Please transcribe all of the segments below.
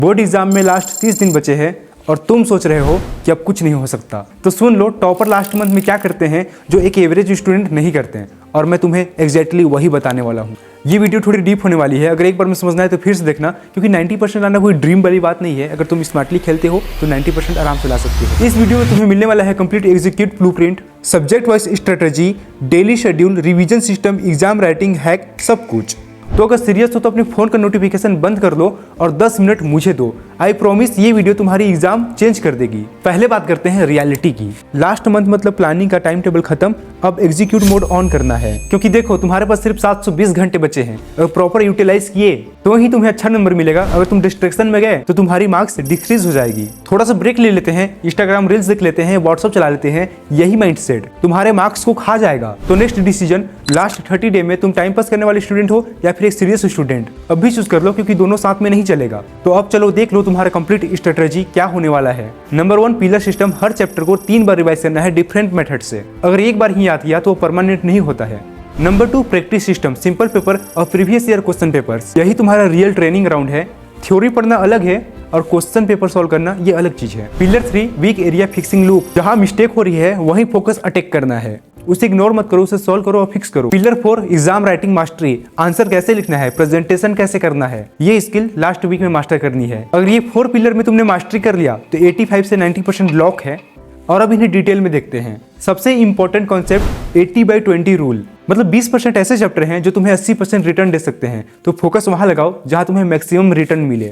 Board exam में last 30 दिन बचे हैं और तुम सोच रहे हो कि अब कुछ नहीं हो सकता, तो सुन लो टॉपर लास्ट मंथ में क्या करते हैं जो एक एवरेज स्टूडेंट नहीं करते हैं, और मैं तुम्हें एग्जैक्टली वही बताने वाला हूँ। ये वीडियो थोड़ी डीप होने वाली है, अगर एक बार में समझना है तो फिर से देखना, क्योंकि 90% लाना कोई ड्रीम वाली बात नहीं है। अगर तुम स्मार्टली खेलते हो तो 90% आराम से ला सकते हो। इस वीडियो में तुम्हें मिलने वाला है complete execute blueprint, subject wise strategy, daily schedule, revision system, exam writing hack, सब कुछ। तो अगर सीरियस हो तो अपने फोन का नोटिफिकेशन बंद कर लो और 10 मिनट मुझे दो। आई प्रॉमिस ये वीडियो तुम्हारी एग्जाम चेंज कर देगी। पहले बात करते हैं रियलिटी की। लास्ट मंथ मतलब प्लानिंग का टाइम टेबल खत्म, अब एग्जीक्यूट मोड ऑन करना है, क्योंकि देखो तुम्हारे पास सिर्फ 720 घंटे बचे हैं। अगर प्रॉपर यूटिलाइज किए तो ही तुम्हें अच्छा नंबर मिलेगा। अगर तुम डिस्ट्रैक्शन में गए तो तुम्हारी मार्क्स डिक्रीज हो जाएगी। थोड़ा सा ब्रेक ले लेते हैं, इंस्टाग्राम रील्स देख लेते हैं, व्हाट्सअप चला लेते हैं, यही माइंडसेट तुम्हारे मार्क्स को खा जाएगा। तो नेक्स्ट डिसीजन, लास्ट 30 डे में तुम टाइम पास करने वाले स्टूडेंट हो या फिर एक सीरियस स्टूडेंट, अभी चूज कर लो, क्योंकि दोनों साथ में नहीं चलेगा। तो अब चलो देख लो तुम्हारा कंप्लीट स्ट्रेटेजी क्या होने वाला है। Number 1, pillar system. हर चैप्टर को 3 बार रिवाइज करना है डिफरेंट मेथड से। अगर एक बार ही याद किया तो परमानेंट नहीं होता है। Number 2, practice system. Simple paper और प्रीवियस ईयर क्वेश्चन पेपर्स, यही तुम्हारा रियल ट्रेनिंग ग्राउंड है। थ्योरी पढ़ना अलग है और क्वेश्चन पेपर सॉल्व करना ये अलग चीज है। Pillar 3, weak area fixing loop. जहां मिस्टेक हो रही है वहीं फोकस अटैक करना है, उसे इग्नोर मत करो, उसे सॉल्व करो और फिक्स करो। Pillar 4, exam writing mastery. Answer कैसे लिखना है, प्रेजेंटेशन कैसे करना है, ये स्किल लास्ट वीक में मास्टर करनी है। अगर ये 4 पिलर में तुमने मास्टरी कर लिया तो 85 से 90% लॉक है। और अब इन्हें डिटेल में देखते हैं। सबसे इंपॉर्टेंट कॉन्सेप्ट 80/20 रूल, मतलब 20% ऐसे चैप्टर हैं जो तुम्हें 80% रिटर्न दे सकते हैं। तो फोकस वहां लगाओ जहां तुम्हें मैक्सिमम रिटर्न मिले।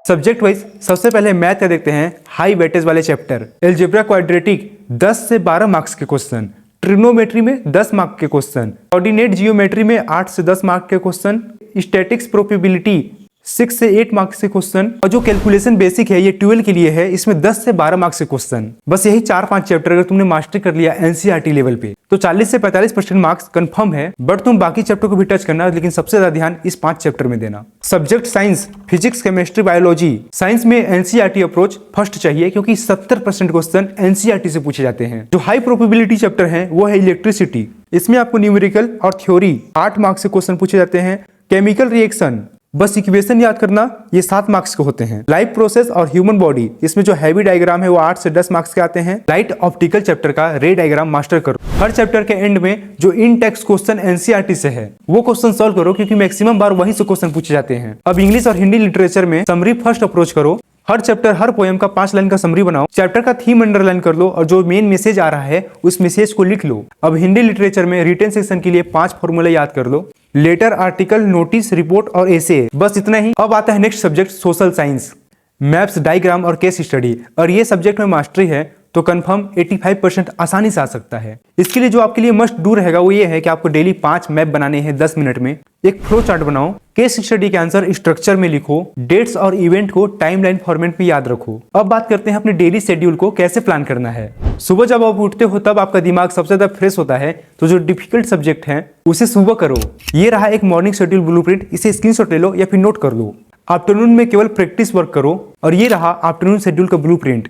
सब्जेक्ट वाइज सबसे पहले मैथ का देखते हैं, हाई वेटेज वाले चैप्टर। एलजेब्रा क्वाड्रेटिक 10 से 12 मार्क्स के क्वेश्चन, ट्रिग्नोमेट्री में 10 मार्क के क्वेश्चन, कोऑर्डिनेट जियोमेट्री में 8 से 10 मार्क के क्वेश्चन, स्टैटिक्स प्रोबेबिलिटी 6 से 8 मार्क्स के क्वेश्चन, और जो कैलकुलेशन बेसिक है ये 12 के लिए है, इसमें 10 से 12 मार्क्स के क्वेश्चन। बस यही 4-5 चैप्टर अगर तुमने मास्टर कर लिया एनसीईआरटी लेवल पे तो 40 से 45% मार्क्स कंफर्म है। बट तुम बाकी चैप्टर को भी टच करना, लेकिन सबसे ज्यादा ध्यान इस 5 चैप्टर में देना। Subject science, physics, chemistry, biology. Science में एनसीईआरटी अप्रोच फर्स्ट चाहिए, क्योंकि 70% क्वेश्चन एनसीईआरटी से पूछे जाते हैं। जो हाई प्रोबेबिलिटी चैप्टर है वो है इलेक्ट्रिसिटी। इसमें आपको न्यूमेरिकल और थ्योरी 8 मार्क्स से क्वेश्चन पूछे जाते हैं। केमिकल रिएक्शन, बस इक्वेशन याद करना, ये 7 मार्क्स के होते हैं। लाइफ प्रोसेस और ह्यूमन बॉडी, इसमें जो हैवी डायग्राम है वो 8 से 10 मार्क्स के आते हैं। लाइट ऑप्टिकल चैप्टर का रे डायग्राम मास्टर करो। हर चैप्टर के एंड में जो इन टेक्स्ट क्वेश्चन एनसीईआरटी से है वो क्वेश्चन सॉल्व करो, क्योंकि मैक्सिमम बार वहीं से क्वेश्चन पूछे जाते हैं। अब इंग्लिश और हिंदी लिटरेचर में समरी फर्स्ट अप्रोच करो। हर चैप्टर, हर पोएम का 5 लाइन का समरी बनाओ। चैप्टर का थीम अंडरलाइन कर लो और जो मेन मैसेज आ रहा है उस मैसेज को लिख लो। अब हिंदी लिटरेचर में रिटन सेक्शन के लिए 5 फॉर्मूले याद कर लो। लेटर, आर्टिकल, नोटिस, रिपोर्ट और एसे, बस इतना ही। अब आता है next subject, social science. Maps, diagram और केस स्टडी। और ये सब्जेक्ट में मास्टरी है तो कंफर्म 85% आसानी से आ सकता है। इसके लिए जो आपके लिए मस्ट डू रहेगा वो ये है कि आपको डेली 5 मैप बनाने हैं 10 मिनट में। एक फ्लो चार्ट बनाओ, केस स्टडी के आंसर स्ट्रक्चर में लिखो, डेट्स और इवेंट को टाइमलाइन फॉर्मेट में याद रखो। अब बात करते हैं अपने डेली शेड्यूल को कैसे प्लान करना है। सुबह जब आप उठते हो तब आपका दिमाग सबसे ज्यादा फ्रेश होता है, तो जो डिफिकल्ट सब्जेक्ट है उसे सुबह करो। ये रहा एक मॉर्निंग शेड्यूल ब्लूप्रिंट, इसे स्क्रीनशॉट ले लो या फिर नोट कर लो। आफ्टरनून में केवल प्रैक्टिस वर्क करो, और ये रहा आफ्टरनून शेड्यूल का ब्लूप्रिंट,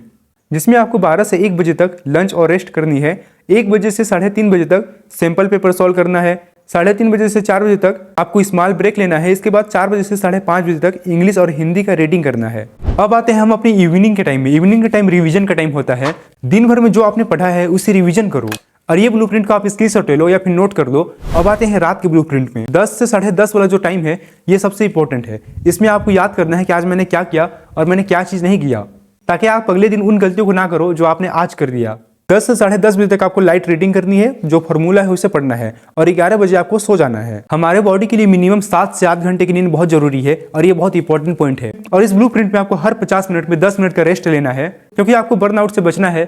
जिसमें आपको 12 से 1 बजे तक लंच और रेस्ट करनी है। 1 बजे से 3:30 बजे तक सैंपल पेपर सॉल्व करना है। 3:30 बजे से 4 बजे तक आपको स्मॉल ब्रेक लेना है। इसके बाद 4 बजे से 5:30 बजे तक इंग्लिश और हिंदी का रीडिंग करना है। अब आते हैं हम अपनी इवनिंग के टाइम में। इवनिंग का टाइम रिवीजन का टाइम होता है। दिन भर में जो आपने पढ़ा है उसे रिवीजन करो, और ये ब्लूप्रिंट को आप स्क्रीनशॉट ले लो या फिर नोट कर लो। अब आते हैं रात के ब्लूप्रिंट में। 10 से 10:30 वाला जो टाइम है ये सबसे इंपॉर्टेंट है। इसमें आपको याद करना है कि आज मैंने क्या किया और मैंने क्या चीज नहीं किया, ताकि आप अगले दिन उन गलतियों को ना करो जो आपने आज कर दिया। 10 से 10:30 बजे तक आपको लाइट रीडिंग करनी है, जो फॉर्मूला है उसे पढ़ना है, और 11 बजे आपको सो जाना है। हमारे बॉडी के लिए मिनिमम 7 से 8 घंटे की नींद बहुत जरूरी है, और ये बहुत इंपॉर्टेंट पॉइंट है। और इस ब्लूप्रिंट में आपको हर 50 मिनट में 10 मिनट का रेस्ट लेना है, क्योंकि आपको बर्नआउट से बचना है।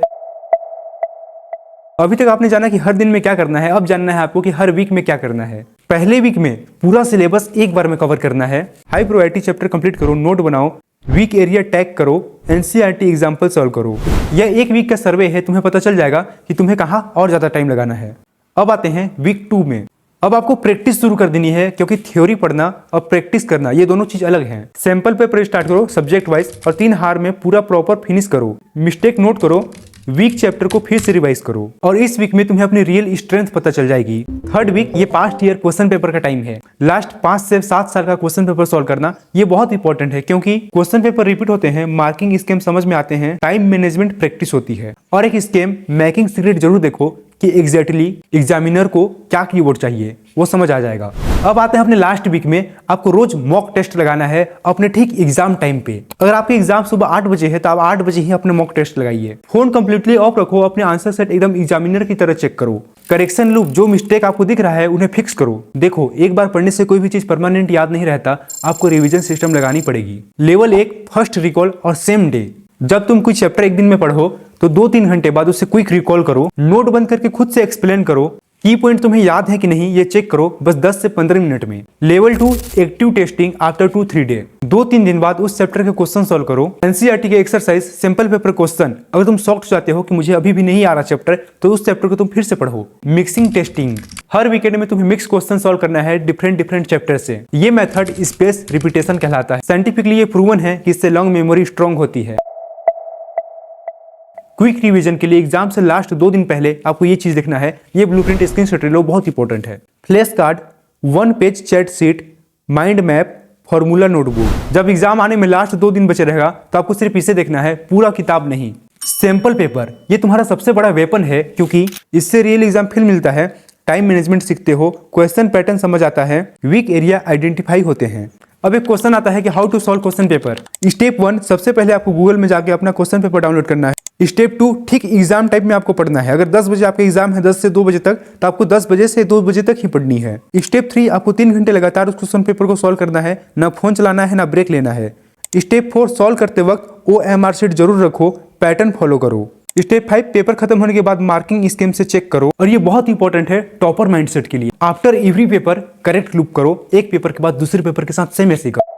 अभी तक आपने जाना कि हर दिन में क्या करना है, अब जानना है आपको कि हर वीक में क्या करना है। पहले वीक में पूरा सिलेबस एक बार में कवर करना है। हाई प्रायोरिटी चैप्टर कंप्लीट करो, नोट बनाओ, वीक एरिया टैग करो, एनसीईआरटी एग्जाम्पल सॉल्व करो। यह 1 वीक का सर्वे है, तुम्हें पता चल जाएगा कि तुम्हें कहाँ और ज्यादा टाइम लगाना है। अब आते हैं वीक 2 में। अब आपको प्रैक्टिस शुरू कर देनी है, क्योंकि थ्योरी पढ़ना और प्रैक्टिस करना ये दोनों चीज अलग हैं। सैंपल पेपर स्टार्ट करो सब्जेक्ट वाइज, और 3 हार में पूरा प्रॉपर फिनिश करो। मिस्टेक नोट करो, वीक चैप्टर को फिर से रिवाइज करो और इस वीक में तुम्हें अपनी रियल स्ट्रेंथ पता चल जाएगी। थर्ड वीक ये पास्ट ईयर क्वेश्चन पेपर का टाइम है। लास्ट 5 से 7 साल का क्वेश्चन पेपर सॉल्व करना ये बहुत इंपॉर्टेंट है, क्योंकि क्वेश्चन पेपर रिपीट होते हैं, मार्किंग स्कीम समझ में आते हैं, टाइम मैनेजमेंट प्रैक्टिस होती है। और एक स्कीम मैकिंग सीक्रेट जरूर देखो कि एग्जैक्टली एग्जामिनर को क्या कीवर्ड चाहिए, वो समझ आ जाएगा। अब आते हैं अपने लास्ट वीक में। आपको रोज मॉक टेस्ट लगाना है अपने ठीक एग्जाम टाइम पे। अगर आपके एग्जाम सुबह 8 बजे है तो आप 8 बजे ही अपने मॉक टेस्ट लगाइए। फोन कंप्लीटली ऑफ रखो, अपने आंसर सेट एकदम एग्जामिनर की तरह चेक करो। करेक्शन लूप, जो मिस्टेक आपको दिख रहा है उन्हें फिक्स करो। देखो, एक बार पढ़ने से कोई भी चीज परमानेंट याद नहीं रहता, आपको रिवीजन सिस्टम लगानी पड़ेगी। लेवल 1 फर्स्ट रिकॉल और सेम डे। जब तुम कोई चैप्टर एक दिन में पढ़ो तो 2-3 घंटे बाद उसे क्विक रिकॉल करो, नोट बंद करके खुद से एक्सप्लेन करो, की पॉइंट तुम्हें याद है कि नहीं ये चेक करो, बस 10 से 15 मिनट में। Level 2 active testing after 2-3 day. 2-3 दिन बाद उस चैप्टर के क्वेश्चन सॉल्व करो। एनसीईआरटी के एक्सरसाइज, सिंपल पेपर क्वेश्चन। अगर तुम शॉक्ड हो जाते हो कि मुझे अभी भी नहीं आ रहा चैप्टर, तो उस चैप्टर को तुम फिर से पढ़ो। मिक्सिंग टेस्टिंग, हर वीकेंड में तुम्हें मिक्स क्वेश्चन सॉल्व करना है डिफरेंट चैप्टर से। ये मेथड स्पेस रिपीटेशन कहलाता है। साइंटिफिकली ये प्रूवन है कि इससे लॉन्ग मेमोरी स्ट्रांग होती है। क्विक रिवीजन के लिए एग्जाम से लास्ट 2 दिन पहले आपको ये चीज देखना है, ये ब्लूप्रिंट स्क्रीनशॉट ले लो, बहुत इंपॉर्टेंट है। Flash card, 1 page chat sheet, mind map, formula notebook. जब एग्जाम आने में लास्ट 2 दिन बचे रहेगा तो आपको सिर्फ इसे देखना है, पूरा किताब नहीं। सैंपल पेपर, ये तुम्हारा सबसे बड़ा वेपन है, क्योंकि इससे रियल एग्जाम फील मिलता है, टाइम मैनेजमेंट सीखते हो, क्वेश्चन पैटर्न समझ आता है, वीक एरिया आइडेंटिफाई होते हैं। अब एक क्वेश्चन आता है कि how to solve question paper. Step 1, सबसे पहले आपको गूगल में जाके अपना क्वेश्चन पेपर डाउनलोड करना है। स्टेप 2, ठीक एग्जाम टाइम में आपको पढ़ना है। अगर 10 बजे आपका एग्जाम है 10 से 2 बजे तक, तो आपको 10 बजे से 2 बजे तक ही पढ़नी है। स्टेप 3, आपको 3 घंटे लगातार उस क्वेश्चन पेपर को सॉल्व करना है, ना फोन चलाना है ना ब्रेक लेना है। स्टेप 4, सॉल्व करते वक्त OMR शीट जरूर रखो, पैटर्न फॉलो करो। स्टेप 5, पेपर खत्म होने के बाद मार्किंग स्कीम से चेक करो, और ये बहुत इंपॉर्टेंट है टॉपर माइंडसेट के लिए। After every paper correct loop करो, एक पेपर के बाद दूसरे पेपर के साथ सेम ऐसे करो।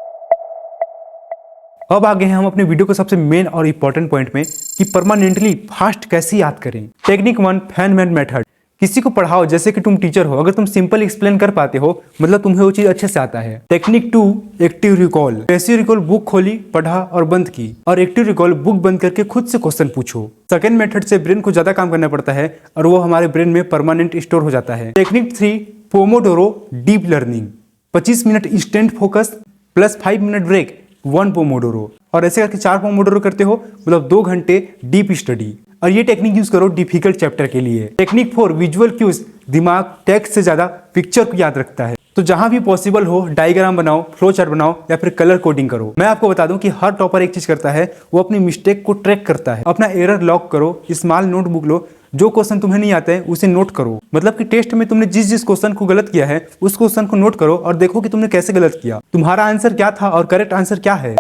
अब आगे हैं हम अपने वीडियो के सबसे मेन और इंपॉर्टेंट पॉइंट में कि परमानेंटली फास्ट कैसे याद करें। Technique 1, Feynman method. किसी को पढ़ाओ जैसे कि तुम टीचर हो, अगर तुम सिंपल एक्सप्लेन कर पाते हो मतलब तुम्हें वो चीज अच्छे से आता है। Technique 2, active recall. Passive recall, book खोली, पढ़ा और बंद की, और एक्टिव रिकॉल, बुक बंद करके खुद से क्वेश्चन पूछो। सेकंड मेथड से ब्रेन को ज्यादा काम करना पड़ता है और वो हमारे ब्रेन में परमानेंट स्टोर हो जाता है। Technique 3, pomodoro deep learning. 25 minute instant focus plus 5 minute break, 1 pomodoro. और ऐसे करके 4 पोमोडोरो करते हो मतलब 2 घंटे डीप स्टडी। और ये टेक्निक यूज करो डिफिकल्ट चैप्टर के लिए। Technique 4, visual cues. दिमाग टेक्स्ट से ज्यादा पिक्चर को याद रखता है, तो जहां भी पॉसिबल हो डायग्राम बनाओ, फ्लो चार्ट बनाओ या फिर कलर कोडिंग करो। मैं आपको बता दूं कि हर टॉपर एक चीज करता है, वो अपनी मिस्टेक को ट्रैक करता है। अपना एरर लॉग करो, स्मॉल नोटबुक लो, जो क्वेश्चन तुम्हें नहीं आता है उसे नोट करो। मतलब कि टेस्ट में तुमने जिस क्वेश्चन को गलत किया है उस क्वेश्चन को नोट करो और देखो कि तुमने कैसे गलत किया, तुम्हारा आंसर क्या था और करेक्ट आंसर क्या है।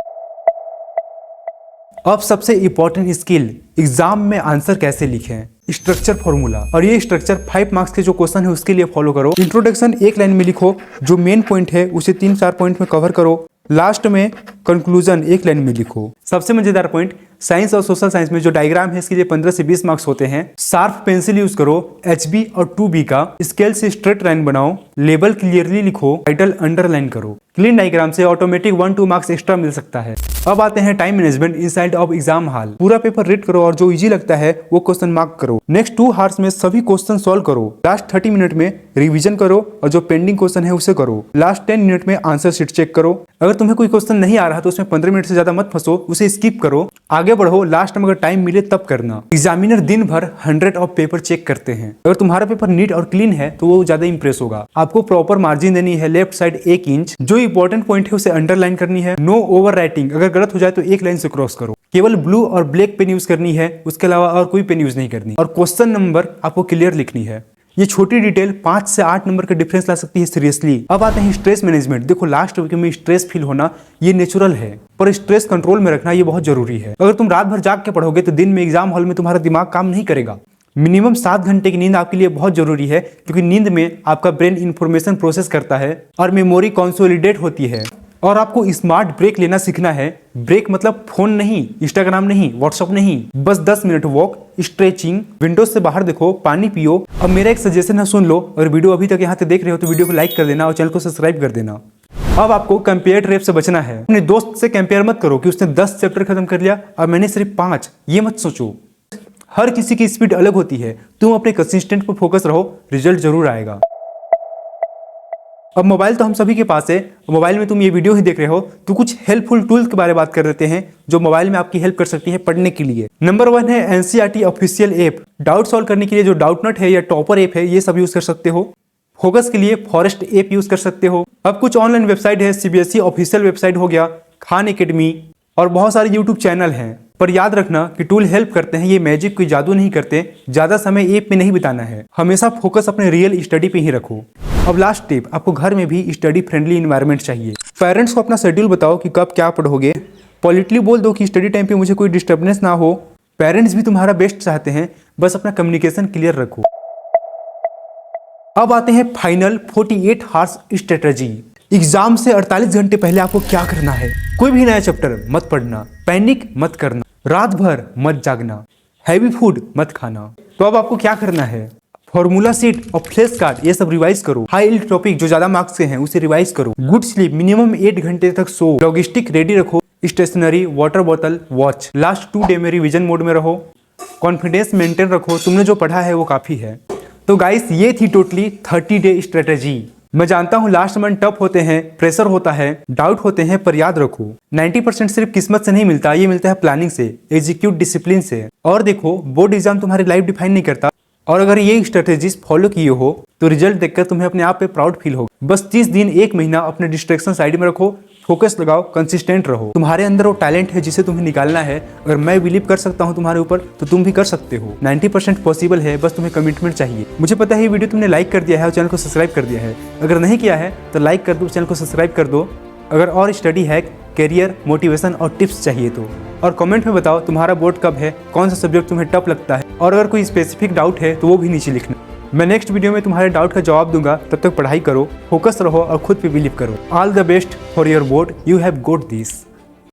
अब सबसे इंपॉर्टेंट स्किल, एग्जाम में आंसर कैसे लिखें, स्ट्रक्चर फॉर्मूला। और ये स्ट्रक्चर 5 मार्क्स के जो क्वेश्चन है उसके लिए फॉलो करो। इंट्रोडक्शन 1 लाइन में लिखो, जो मेन पॉइंट है उसे 3-4 पॉइंट में कवर करो। लास्ट में कंक्लूजन 1 लाइन में लिखो। सबसे मजेदार पॉइंट, साइंस और सोशल साइंस में जो डायग्राम है इसके लिए 15 से 20 मार्क्स होते हैं। शार्प पेंसिल यूज करो, HB और 2B का। स्केल से स्ट्रेट लाइन बनाओ, लेबल क्लियरली लिखो, टाइटल अंडरलाइन करो। क्लीन डायग्राम से ऑटोमेटिक 1-2 मार्क्स एक्स्ट्रा मिल सकता है। अब आते हैं time management inside of exam hall. पूरा पेपर रीड करो और जो इजी लगता है वो क्वेश्चन मार्क करो। नेक्स्ट 2 आवर्स में सभी क्वेश्चन सॉल्व करो। लास्ट 30 मिनट में रिवीजन करो और जो पेंडिंग क्वेश्चन है उसे करो। लास्ट 10 मिनट में आंसर शीट चेक करो। अगर तुम्हें कोई क्वेश्चन नहीं आ रहा तो उसमें 15 मिनट से ज्यादा मत फंसो, उसे स्किप करो, आगे बढ़ो। लास्ट में अगर टाइम मिले तब करना। एग्जामिनर दिन भर 100 ऑफ पेपर चेक करते हैं। अगर तुम्हारा पेपर नीट और क्लीन है तो वो ज्यादा इंप्रेस होगा। आपको प्रॉपर मार्जिन देनी है, लेफ्ट साइड 1 इंच। जो इंपॉर्टेंट पॉइंट है उसे अंडरलाइन करनी है। नो ओवर राइटिंग, अगर गलत हो जाए तो 1 लाइन से क्रॉस करो। केवल ब्लू और ब्लैक पेन यूज करनी है, उसके अलावा और कोई पेन यूज नहीं करनी। और क्वेश्चन नंबर आपको क्लियर लिखनी है। ये छोटी डिटेल 5 से 8 नंबर का डिफरेंस ला सकती है सीरियसली। अब आते हैं स्ट्रेस मैनेजमेंट। देखो, लास्ट वीक में स्ट्रेस फील होना ये नेचुरल है, पर स्ट्रेस कंट्रोल में रखना ये बहुत जरूरी है। अगर तुम रात भर जाग के पढ़ोगे तो दिन में एग्जाम हॉल में तुम्हारा दिमाग काम नहीं करेगा। मिनिमम 7 घंटे की नींद आपके लिए बहुत जरूरी है, क्योंकि नींद में आपका ब्रेन इंफॉर्मेशन प्रोसेस करता है और मेमोरी कंसोलिडेट होती है। और आपको स्मार्ट ब्रेक लेना सीखना है। ब्रेक मतलब फोन नहीं, इंस्टाग्राम नहीं, व्हाट्सएप नहीं, बस 10 मिनट वॉक, स्ट्रेचिंग, विंडोज से बाहर देखो, पानी पियो। अब मेरा एक सजेशन है, सुन लो। और वीडियो अभी तक यहाँ से देख रहे हो तो वीडियो को लाइक कर देना और चैनल को सब्सक्राइब कर देना। अब आपको कंपेयर ट्रैप से बचना है। अपने दोस्त से कंपेयर मत करो कि उसने 10 चैप्टर खत्म कर लिया और मैंने सिर्फ 5। ये मत सोचो। हर किसी की स्पीड अलग होती है, तुम अपने कंसिस्टेंट पर फोकस रहो, रिजल्ट जरूर आएगा। अब मोबाइल तो हम सभी के पास है, मोबाइल में तुम ये वीडियो ही देख रहे हो, तो कुछ हेल्पफुल टूल्स के बारे में बात कर देते हैं जो मोबाइल में आपकी हेल्प कर सकती है पढ़ने के लिए। नंबर 1 है NCERT official app. Doubt solve करने के लिए जो डाउटनट है या टॉपर ऐप है, ये सब यूज कर सकते हो। फोकस के लिए फॉरेस्ट ऐप यूज कर सकते हो। अब कुछ ऑनलाइन वेबसाइट है, सीबीएसई ऑफिशियल वेबसाइट हो गया, खान एकेडमी और बहुत सारे यूट्यूब चैनल हैं। पर याद रखना कि टूल हेल्प करते हैं, ये मैजिक कोई जादू नहीं करते। ज्यादा समय ऐप में नहीं बिताना है, हमेशा फोकस अपने रियल स्टडी पे ही रखो। अब लास्ट टिप, आपको घर में भी स्टडी फ्रेंडली एनवायरनमेंट चाहिए। पेरेंट्स को अपना शेड्यूल बताओ कि कब क्या पढ़ोगे। पॉलिटली बोल दो कि स्टडी टाइम पे मुझे कोई डिस्टर्बेंस ना हो। पेरेंट्स भी तुम्हारा बेस्ट चाहते हैं, बस अपना कम्युनिकेशन क्लियर रखो। अब आते हैं फाइनल 48 हार्स स्ट्रेटजी। एग्जाम से 48 घंटे पहले आपको क्या करना है। कोई भी नया चैप्टर मत पढ़ना, पैनिक मत करना, रात भर मत जागना, हैवी फूड मत खाना। तो अब आपको क्या करना है, फॉर्मूला शीट और फ्लैश कार्ड ये सब रिवाइज करो। हाई यील्ड टॉपिक जो ज्यादा मार्क्स के हैं उसे रिवाइज करो। गुड स्लीप, मिनिमम 8 घंटे तक सो। लॉजिस्टिक रेडी रखो, स्टेशनरी, वाटर बोतल, वॉच। लास्ट 2 डे में रिविजन मोड में रहो। कॉन्फिडेंस मेंटेन रखो, तुमने जो पढ़ा है वो काफी है। तो गाइस ये थी टोटली 30 डे स्ट्रेटेजी। मैं जानता हूँ लास्ट मंथ टफ होते हैं, प्रेशर होता है, डाउट होते हैं, पर याद रखो 90% सिर्फ किस्मत से नहीं मिलता, ये मिलता है प्लानिंग से, एग्जीक्यूट डिसिप्लिन से। और देखो बोर्ड एग्जाम तुम्हारी लाइफ डिफाइन नहीं करता, और अगर ये स्ट्रेटेजीज फॉलो किए हो तो रिजल्ट देखकर तुम्हें अपने आप पे प्राउड फील होगा। बस 30 दिन 1 महीना अपने डिस्ट्रैक्शन साइड में रखो, फोकस लगाओ, कंसिस्टेंट रहो। तुम्हारे अंदर वो टैलेंट है जिसे तुम्हें निकालना है। अगर मैं बिलीव कर सकता हूँ तुम्हारे ऊपर तो तुम भी कर सकते हो। 90% पॉसिबल है, बस तुम्हें कमिटमेंट चाहिए। मुझे पता है ये वीडियो तुमने लाइक कर दिया है और चैनल को सब्सक्राइब कर दिया है। अगर नहीं किया है तो लाइक कर दो, चैनल को सब्सक्राइब कर दो। अगर और स्टडी हैक, करियर, मोटिवेशन और टिप्स चाहिए तो, और कमेंट में बताओ तुम्हारा बोर्ड कब है, कौन सा सब्जेक्ट तुम्हें टफ लगता है, और अगर कोई स्पेसिफिक डाउट है तो वो भी नीचे लिखना। मैं नेक्स्ट वीडियो में तुम्हारे डाउट का जवाब दूंगा। तब तक पढ़ाई करो, फोकस रहो और खुद पे बिलीव करो। All the best for your board, you have got this.